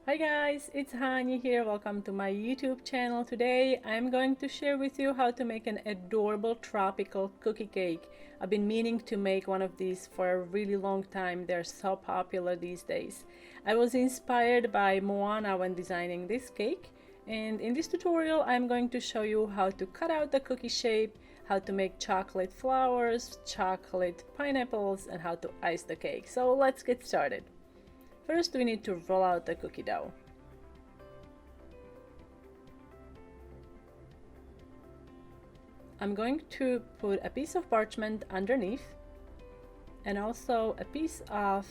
Hi guys, it's Hani here. Welcome to my YouTube channel. Today I'm going to share with you how to make an adorable tropical cookie cake. I've been meaning to make one of these for a really long time. They're so popular these days. I was inspired by Moana when designing this cake, and in this tutorial I'm going to show you how to cut out the cookie shape, how to make chocolate flowers, chocolate pineapples, and how to ice the cake. So let's get started. First, we need to roll out the cookie dough. I'm going to put a piece of parchment underneath and also a piece of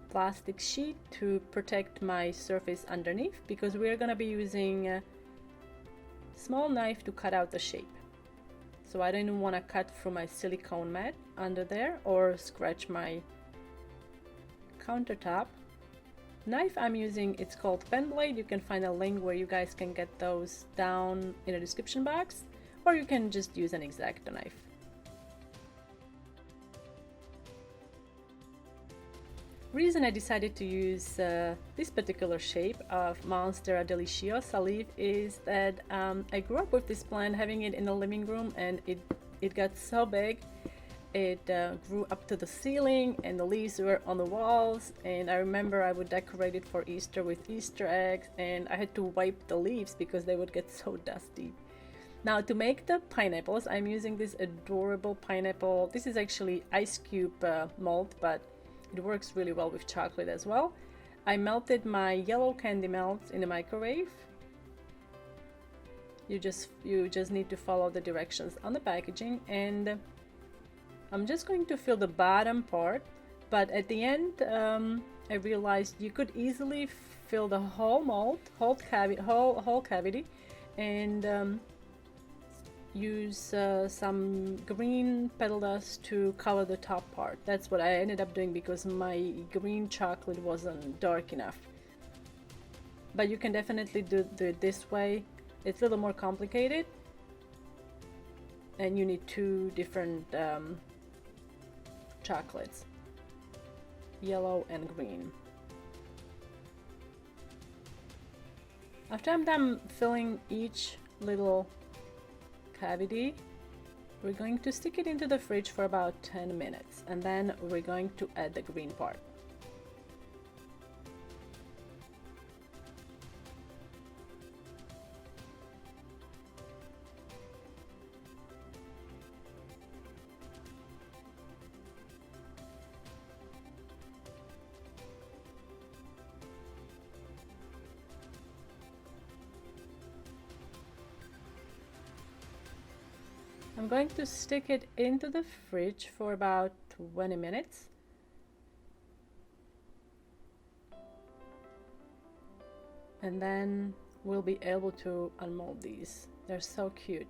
plastic sheet to protect my surface underneath, because we are going to be using a small knife to cut out the shape. So I don't want to cut through my silicone mat under there or scratch my countertop. Knife I'm using, it's called pen blade. You can find a link where you guys can get those down in the description box, or you can just use an X-Acto knife. Reason I decided to use this particular shape of Monstera Deliciosa leaf is that I grew up with this plant, having it in the living room, and it got so big. It grew up to the ceiling and the leaves were on the walls, and I remember I would decorate it for Easter with Easter eggs, and I had to wipe the leaves because they would get so dusty. Now, to make the pineapples, I'm using this adorable pineapple. This is actually ice cube mold, but it works really well with chocolate as well. I melted my yellow candy melts in the microwave. You just need to follow the directions on the packaging, and I'm just going to fill the bottom part, but at the end I realized you could easily fill the whole mold, whole cavity, and use some green petal dust to color the top part. That's what I ended up doing because my green chocolate wasn't dark enough. But you can definitely do it this way. It's a little more complicated, and you need two different chocolates, yellow and green. After I'm done filling each little cavity, we're going to stick it into the fridge for about 10 minutes, and then we're going to add the green part. I'm going to stick it into the fridge for about 20 minutes. And then we'll be able to unmold these. They're so cute.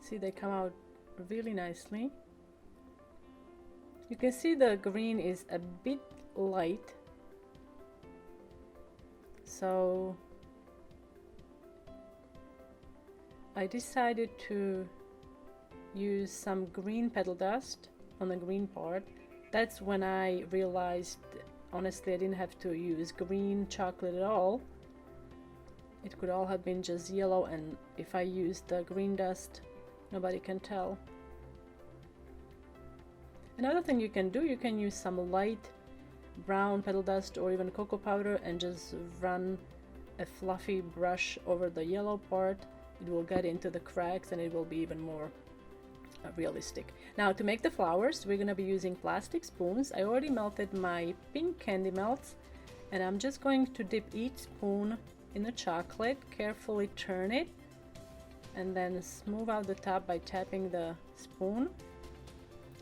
See, they come out really nicely. You can see the green is a bit light, so I decided to use some green petal dust on the green part. That's when I realized, honestly, I didn't have to use green chocolate at all. It could all have been just yellow, and if I used the green dust, nobody can tell. Another thing you can do, you can use some light brown petal dust or even cocoa powder and just run a fluffy brush over the yellow part. It will get into the cracks and it will be even more realistic. Now, to make the flowers, we're going to be using plastic spoons. I already melted my pink candy melts, and I'm just going to dip each spoon in the chocolate, carefully turn it, and then smooth out the top by tapping the spoon.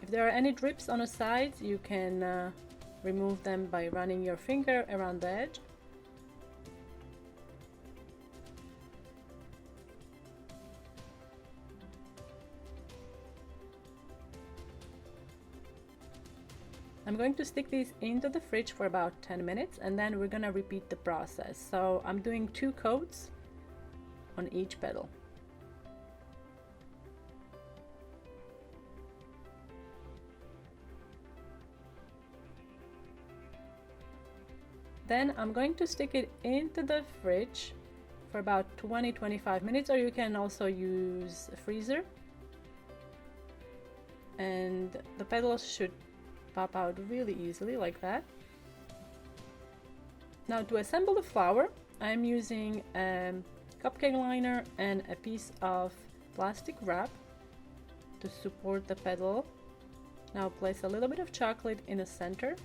If there are any drips on the sides, you can remove them by running your finger around the edge. I'm going to stick these into the fridge for about 10 minutes, and then we're gonna repeat the process. So I'm doing 2 coats on each petal. Then I'm going to stick it into the fridge for about 20-25 minutes, or you can also use a freezer. And the petals should pop out really easily like that. Now to assemble the flower, I'm using a cupcake liner and a piece of plastic wrap to support the petal. Now place a little bit of chocolate in the center,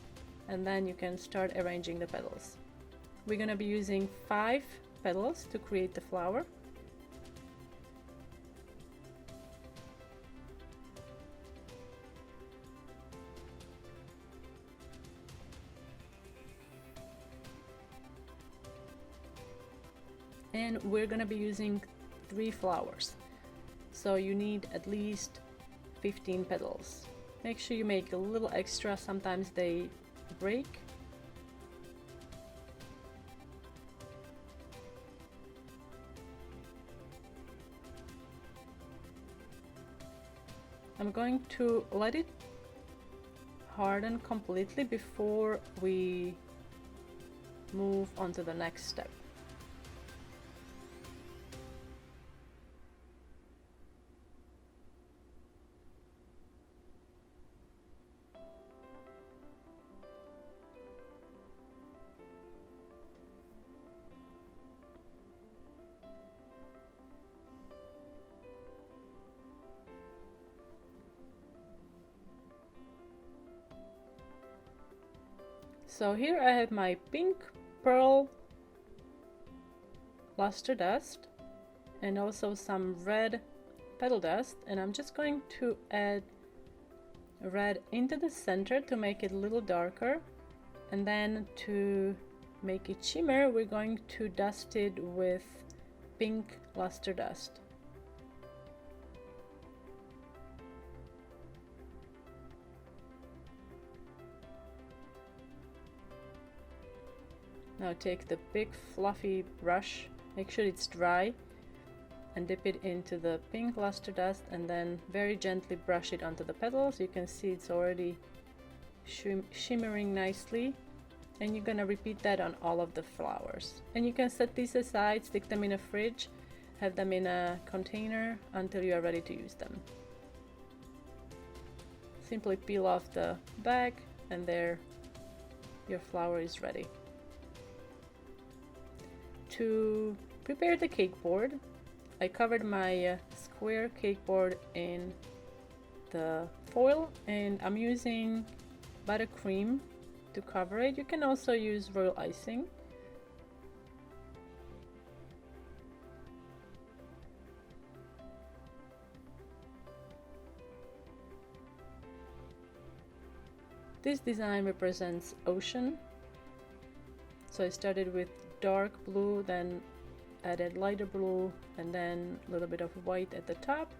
and then you can start arranging the petals. We're going to be using 5 petals to create the flower. And we're going to be using 3 flowers, so you need at least 15 petals. Make sure you make a little extra, sometimes they break. I'm going to let it harden completely before we move on to the next step. So here I have my pink pearl luster dust and also some red petal dust, and I'm just going to add red into the center to make it a little darker, and then to make it shimmer we're going to dust it with pink luster dust. Now take the big fluffy brush, make sure it's dry, and dip it into the pink luster dust, and then very gently brush it onto the petals. You can see it's already shimmering nicely, and you're gonna repeat that on all of the flowers. And you can set these aside, stick them in a fridge, have them in a container until you are ready to use them. Simply peel off the bag, and there your flower is ready. To prepare the cake board, I covered my square cake board in the foil, and I'm using buttercream to cover it. You can also use royal icing. This design represents ocean, so I started with dark blue, then added lighter blue, and then a little bit of white at the top.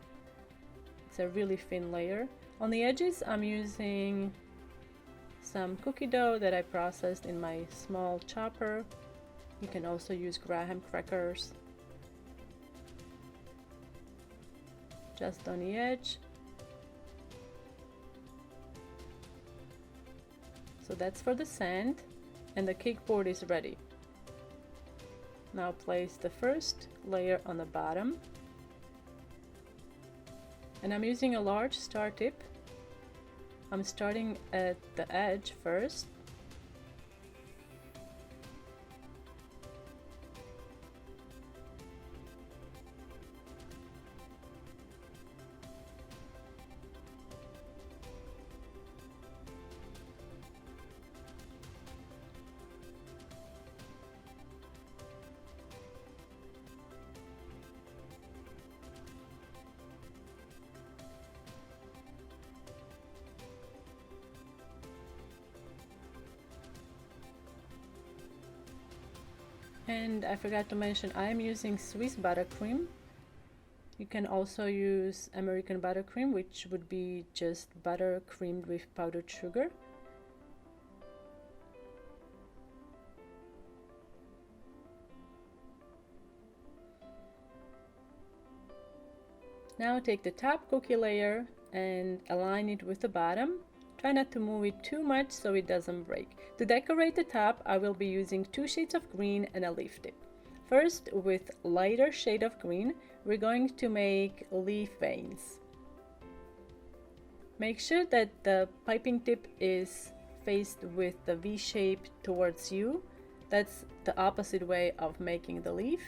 It's a really thin layer. On the edges I'm using some cookie dough that I processed in my small chopper. You can also use graham crackers just on the edge. So that's for the sand, and the cake board is ready. Now place the first layer on the bottom, and I'm using a large star tip. I'm starting at the edge first, and I forgot to mention I am using Swiss buttercream. You can also use American buttercream, which would be just butter creamed with powdered sugar. Now take the top cookie layer and align it with the bottom, Try not to move it too much so it doesn't break. To decorate the top, I will be using 2 shades of green and a leaf tip. First, with lighter shade of green, we're going to make leaf veins. Make sure that the piping tip is faced with the V shape towards you. That's the opposite way of making the leaf.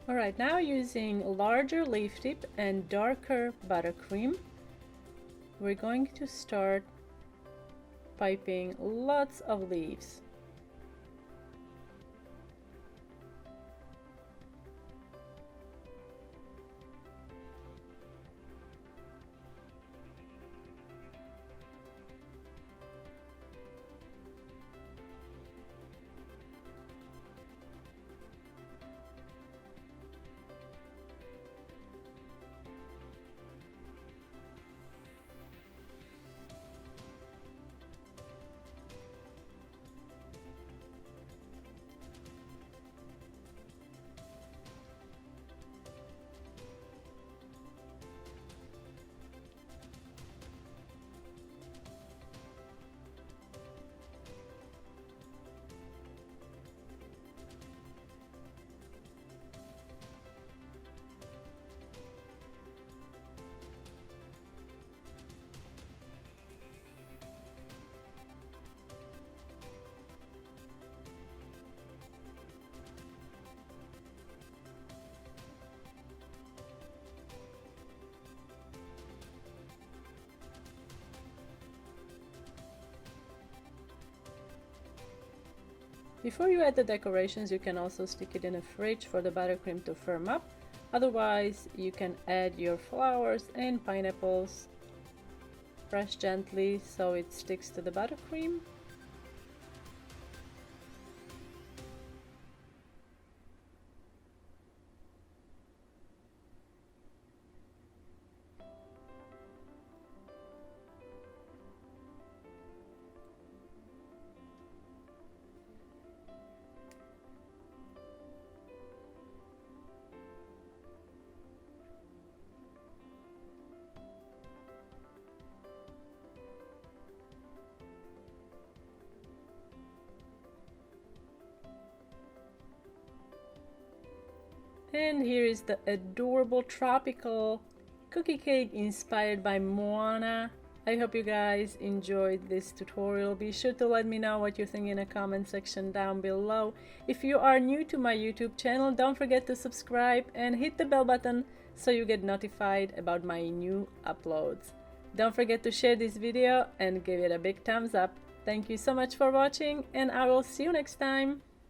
Alright, now using larger leaf tip and darker buttercream, we're going to start piping lots of leaves. Before you add the decorations, you can also stick it in a fridge for the buttercream to firm up. Otherwise, you can add your flowers and pineapples. Press gently so it sticks to the buttercream. And here is the adorable tropical cookie cake inspired by Moana. I hope you guys enjoyed this tutorial. Be sure to let me know what you think in the comment section down below. If you are new to my YouTube channel, don't forget to subscribe and hit the bell button so you get notified about my new uploads. Don't forget to share this video and give it a big thumbs up. Thank you so much for watching, and I will see you next time.